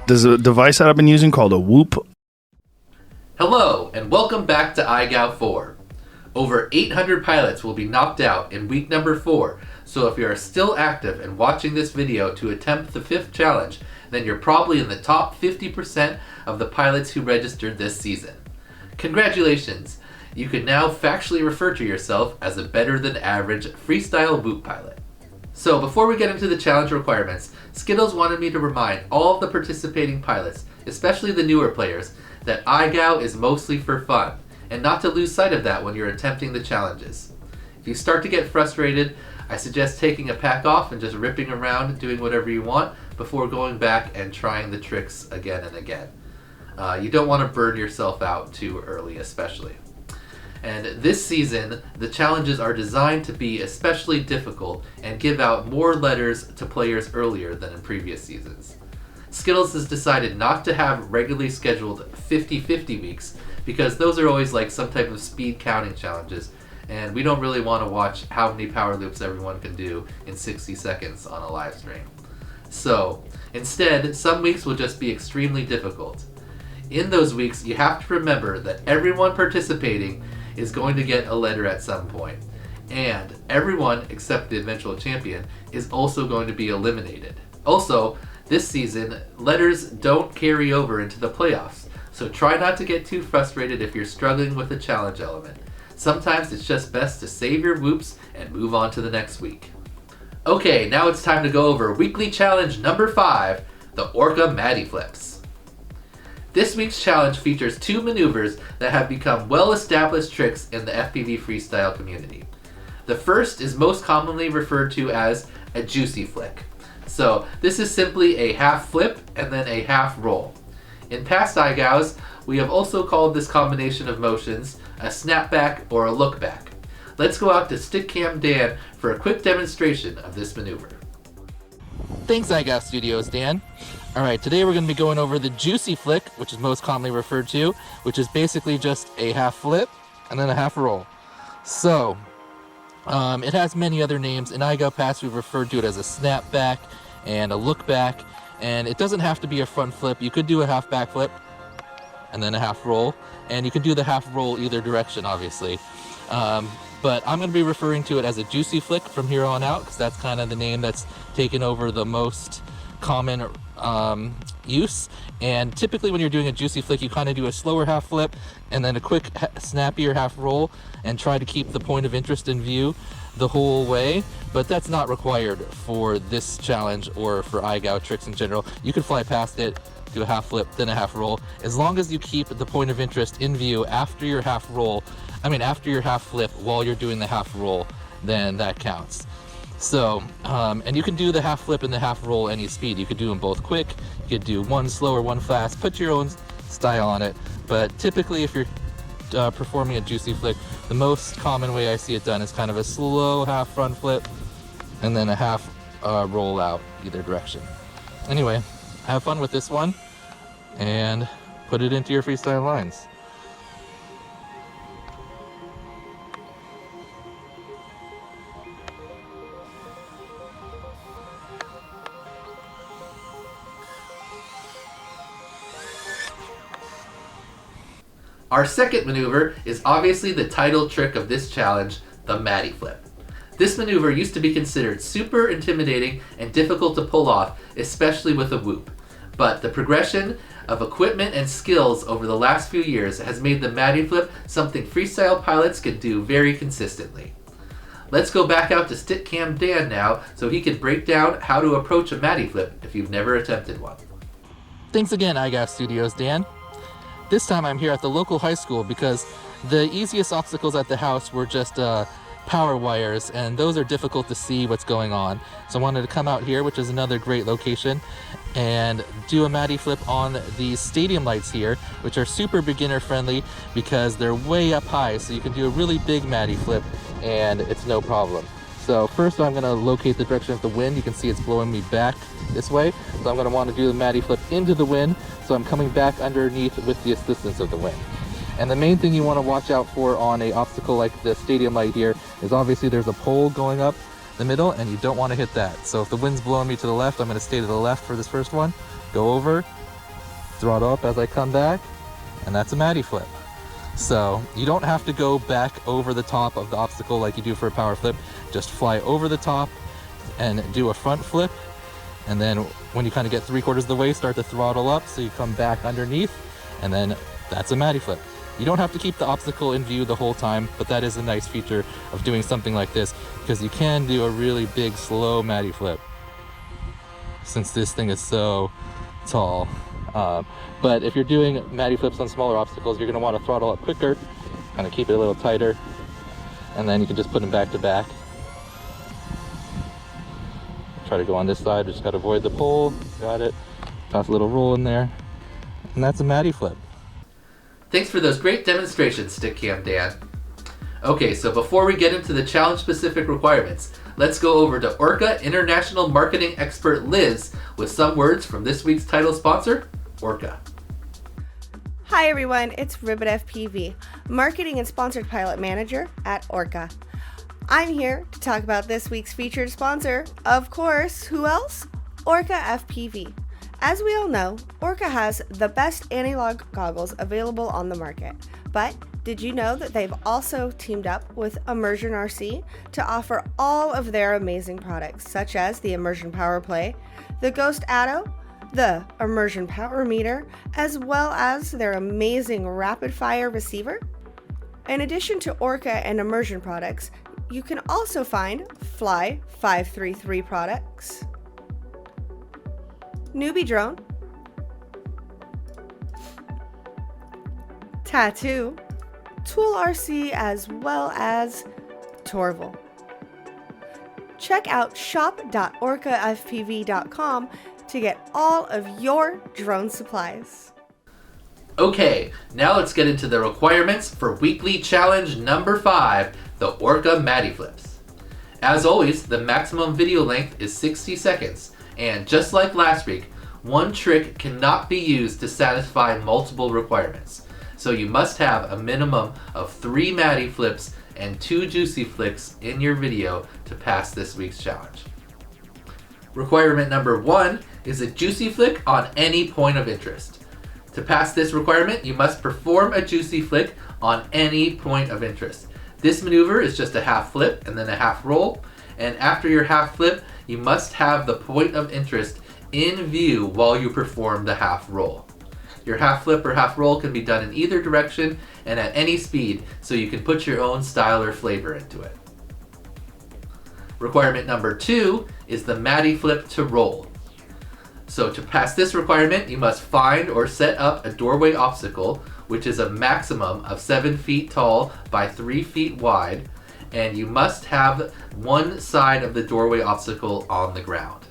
There's a device that I've been using called a Whoop. Hello, and welcome back to IGOW4. Over 800 pilots will be knocked out in week number 4, so if you are still active and watching this video to attempt the 5th challenge, then you're probably in the top 50% of the pilots who registered this season. Congratulations! You can now factually refer to yourself as a better than average freestyle Whoop pilot. So before we get into the challenge requirements, Skittles wanted me to remind all of the participating pilots, especially the newer players, that IGOW is mostly for fun, and not to lose sight of that when you're attempting the challenges. If you start to get frustrated, I suggest taking a pack off and just ripping around doing whatever you want before going back and trying the tricks again and again. You don't want to burn yourself out too early, especially. And this season, the challenges are designed to be especially difficult and give out more letters to players earlier than in previous seasons. Skittles has decided not to have regularly scheduled 50-50 weeks because those are always like some type of speed counting challenges, and we don't really want to watch how many power loops everyone can do in 60 seconds on a live stream. So, instead, some weeks will just be extremely difficult. In those weeks, you have to remember that everyone participating is going to get a letter at some point, and everyone except the eventual champion is also going to be eliminated. Also, this season, letters don't carry over into the playoffs, so try not to get too frustrated if you're struggling with the challenge element. Sometimes it's just best to save your whoops and move on to the next week. Okay, now it's time to go over weekly challenge number 5, the Orqa Mattyflips. This week's challenge features 2 maneuvers that have become well-established tricks in the FPV freestyle community. The first is most commonly referred to as a juicy flick. So this is simply a half flip and then a half roll. In past IGOWs, we have also called this combination of motions a snapback or a look back. Let's go out to Stickcam Dan for a quick demonstration of this maneuver. Thanks IGOW Studios, Dan. Alright, today we're going to be going over the juicy flick, which is most commonly referred to, which is basically just a half flip and then a half roll. So, it has many other names. In IGOW past we've referred to it as a snapback and a look back, and it doesn't have to be a front flip. You could do a half back flip and then a half roll, and you can do the half roll either direction, obviously. But I'm going to be referring to it as a juicy flick from here on out, because that's kind of the name that's taken over the most common use. And typically when you're doing a juicy flick, you kind of do a slower half flip and then a quick snappier half roll and try to keep the point of interest in view the whole way. But that's not required for this challenge or for IGOW tricks in general. You can fly past it, do a half flip, then a half roll, as long as you keep the point of interest in view after your half flip while you're doing the half roll, then that counts. So, and you can do the half flip and the half roll any speed. You could do them both quick, you could do one slow or one fast, put your own style on it. But typically if you're performing a juicy flick, the most common way I see it done is kind of a slow half front flip and then a half roll out either direction. Anyway, have fun with this one and put it into your freestyle lines. Our second maneuver is obviously the title trick of this challenge, the Mattyflip. This maneuver used to be considered super intimidating and difficult to pull off, especially with a whoop. But the progression of equipment and skills over the last few years has made the Mattyflip something freestyle pilots can do very consistently. Let's go back out to Stickcam Dan now so he can break down how to approach a Mattyflip if you've never attempted one. Thanks again IGOW Studios, Dan. This time I'm here at the local high school because the easiest obstacles at the house were just power wires, and those are difficult to see what's going on. So I wanted to come out here, which is another great location, and do a Mattyflip on these stadium lights here, which are super beginner friendly because they're way up high, so you can do a really big Mattyflip and it's no problem. So first I'm going to locate the direction of the wind. You can see it's blowing me back this way, so I'm going to want to do the Mattyflip into the wind, so I'm coming back underneath with the assistance of the wind. And the main thing you want to watch out for on a obstacle like the stadium light here is obviously there's a pole going up the middle and you don't want to hit that. So if the wind's blowing me to the left, I'm going to stay to the left for this first one, go over, throttle up as I come back, and that's a Mattyflip. So you don't have to go back over the top of the obstacle like you do for a power flip. Just fly over the top and do a front flip, and then when you kind of get 3/4 of the way, start to throttle up so you come back underneath, and then that's a Mattyflip. You don't have to keep the obstacle in view the whole time, but that is a nice feature of doing something like this, because you can do a really big slow Mattyflip since this thing is so tall. But if you're doing Mattyflips on smaller obstacles, you're going to want to throttle up quicker, kind of keep it a little tighter, and then you can just put them back to back. Try to go on this side, just got to avoid the pole. Got it. Toss a little roll in there, and that's a Mattyflip. Thanks for those great demonstrations, Stickcam Dan. Okay, so before we get into the challenge-specific requirements, let's go over to Orqa International Marketing Expert Liz with some words from this week's title sponsor, Orqa. Hi everyone, it's Ribbit FPV, Marketing and Sponsored Pilot Manager at Orqa. I'm here to talk about this week's featured sponsor, of course, who else? Orqa FPV. As we all know, Orqa has the best analog goggles available on the market, but did you know that they've also teamed up with Immersion RC to offer all of their amazing products, such as the Immersion Power Play, the Ghost Atto, the Immersion Power Meter, as well as their amazing rapid fire receiver? In addition to Orqa and Immersion products, you can also find Fly 533 products, Newbie Drone, Tattoo, Tool RC, as well as Torval. Check out shop.orqafpv.com to get all of your drone supplies. Okay, now let's get into the requirements for weekly challenge number 5, the Orqa Mattyflips. As always, the maximum video length is 60 seconds, and just like last week, one trick cannot be used to satisfy multiple requirements. So you must have a minimum of 3 Mattyflips and 2 Juicy Flicks in your video to pass this week's challenge. Requirement number 1 is a Juicy Flick on any point of interest. To pass this requirement, you must perform a Juicy Flick on any point of interest. This maneuver is just a half flip and then a half roll, and after your half flip, you must have the point of interest in view while you perform the half roll. Your half flip or half roll can be done in either direction and at any speed, so you can put your own style or flavor into it. Requirement number 2 is the Mattyflip to roll. So to pass this requirement, you must find or set up a doorway obstacle, which is a maximum of 7 feet tall by 3 feet wide, and you must have one side of the doorway obstacle on the ground.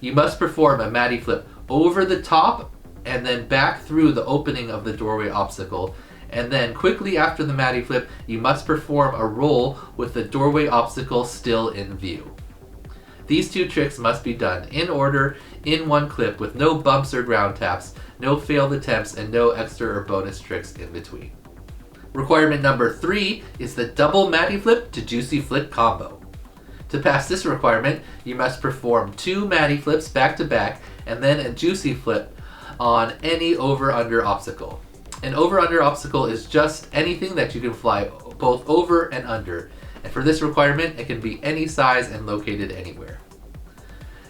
You must perform a Mattyflip over the top and then back through the opening of the doorway obstacle, and then quickly after the Mattyflip, you must perform a roll with the doorway obstacle still in view. These 2 tricks must be done in order in one clip with no bumps or ground taps, no failed attempts, and no extra or bonus tricks in between. Requirement number 3 is the double Mattyflip to Juicy Flick combo. To pass this requirement, you must perform 2 Mattyflips back to back and then a Juicy Flip on any over-under obstacle. An over-under obstacle is just anything that you can fly both over and under, and for this requirement, it can be any size and located anywhere.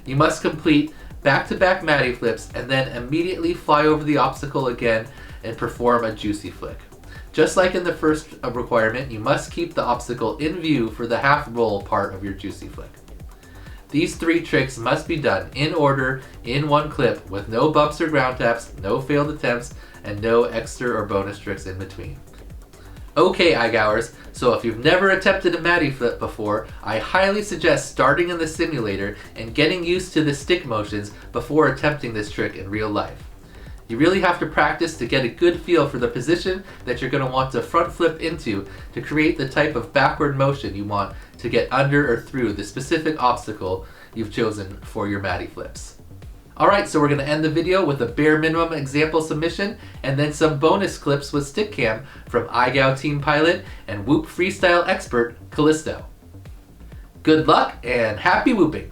You must complete back-to-back Mattyflips and then immediately fly over the obstacle again and perform a Juicy Flick. Just like in the first requirement, you must keep the obstacle in view for the half roll part of your Juicy Flick. These 3 tricks must be done in order in one clip with no bumps or ground taps, no failed attempts, and no extra or bonus tricks in between. Okay, IGOWers, so if you've never attempted a Mattyflip before, I highly suggest starting in the simulator and getting used to the stick motions before attempting this trick in real life. You really have to practice to get a good feel for the position that you're going to want to front flip into to create the type of backward motion you want to get under or through the specific obstacle you've chosen for your Mattyflips. Alright, so we're going to end the video with a bare minimum example submission and then some bonus clips with Stickcam from IGOW team pilot and Whoop freestyle expert Callisto. Good luck and happy whooping!